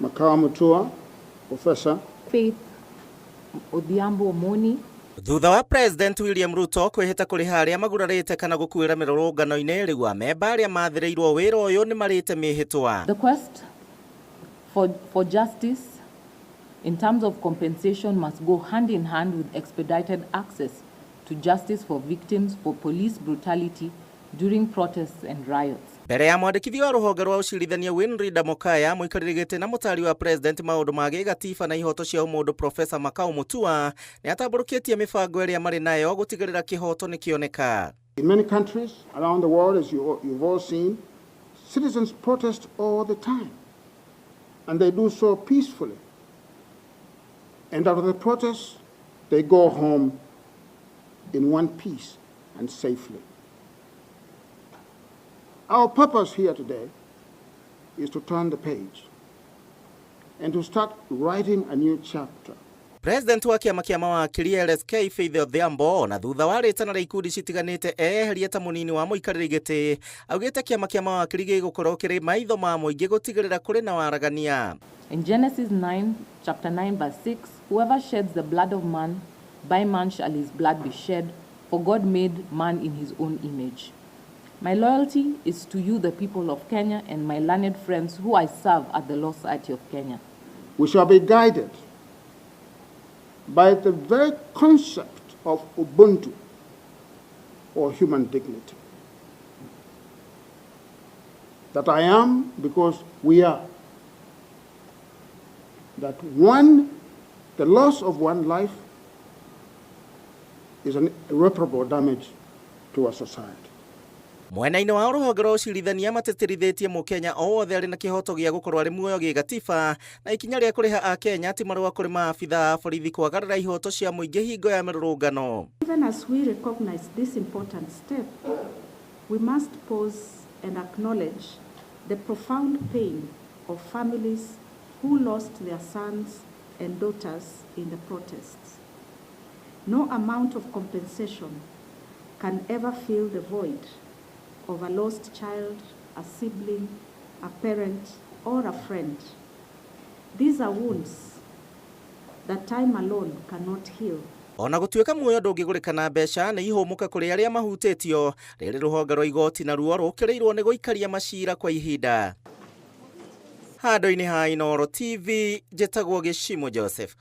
Makao Mutua, Professor Faith Odhiambo Moni. Thutha wa President William Ruto kwĩhĩta kũrĩha arĩa magurarĩte kana gũkuĩra mĩrũrũngano-inĩ, rĩu amemba arĩa mathĩrĩirwo wĩra ũyũ nĩ marĩte mĩhĩtwa. The quest for justice in terms of compensation must go hand in hand with expedited access to justice for victims for police brutality during protests and riots. Mbere ya mwandĩkithia wa rũhonge rwa ũcirithania Winfred Mokaya, mũikarĩri gĩtĩ na mũtari wa President maũndũ ma gĩgatiba na ihoto cia ũmũndũ Professor Makao Mutua nĩ atambũrũkĩtie mĩbango ĩrĩa marĩ nayo gũtigĩrĩra kĩhoto nĩ kĩoneka. In many countries around the world, as you've all seen, citizens protest all the time, and they do so peacefully. And out of the protests, they go home in one piece and safely. Our purpose here today is to turn the page and to start writing a new chapter. President wa kĩama kĩa mawakiri LSK Faith Odhiambo na thutha wa rĩtana rĩa ikundi citiganĩte eheria ta mũnini wa mũikarĩri gĩtĩ augĩte kĩama kĩa mawakiri gĩgũkorwo kĩrĩ maitho ma mũingĩ gũtigĩrĩra kũrĩ na waragania. In Genesis 9, chapter 9, verse 6, whoever sheds the blood of man, by man shall his blood be shed, for God made man in his own image. My loyalty is to you, the people of Kenya, and my learned friends who I serve at the Law Society of Kenya. We shall be guided by the very concept of Ubuntu, or human dignity. That I am because we are. That the loss of one life is an irreparable damage to our society. Mwena-inĩ wa rũhonge rwa ũcirithania mateterithĩtie mũkenya o wothe arĩ na kĩhoto gĩa gũkorwo arĩ muoyo gĩgatiba na ikinya rĩa kũrĩha akenya ti marũa kũrĩ maabitha a borithi kwagarara ihoto cia mũingĩ hingo ya mĩrũrũngano. Even as we recognize this important step, we must pause and acknowledge the profound pain of families who lost their sons and daughters in the protests. No amount of compensation can ever fill the void of a lost child, a sibling, a parent, or a friend. These are wounds that time alone cannot heal. Ona gũtuĩka muoyo ndũngĩgũrĩka na mbeca nĩ ihũmũka kũrĩ arĩa mahutĩtio, rĩrĩ rũhonge rwa igoti naruo rũkĩrĩirwo nĩ gũikaria macira kwa ihinda. Handũ-inĩ ha Inooro TV, njĩtagwo Gĩcimo Joseph.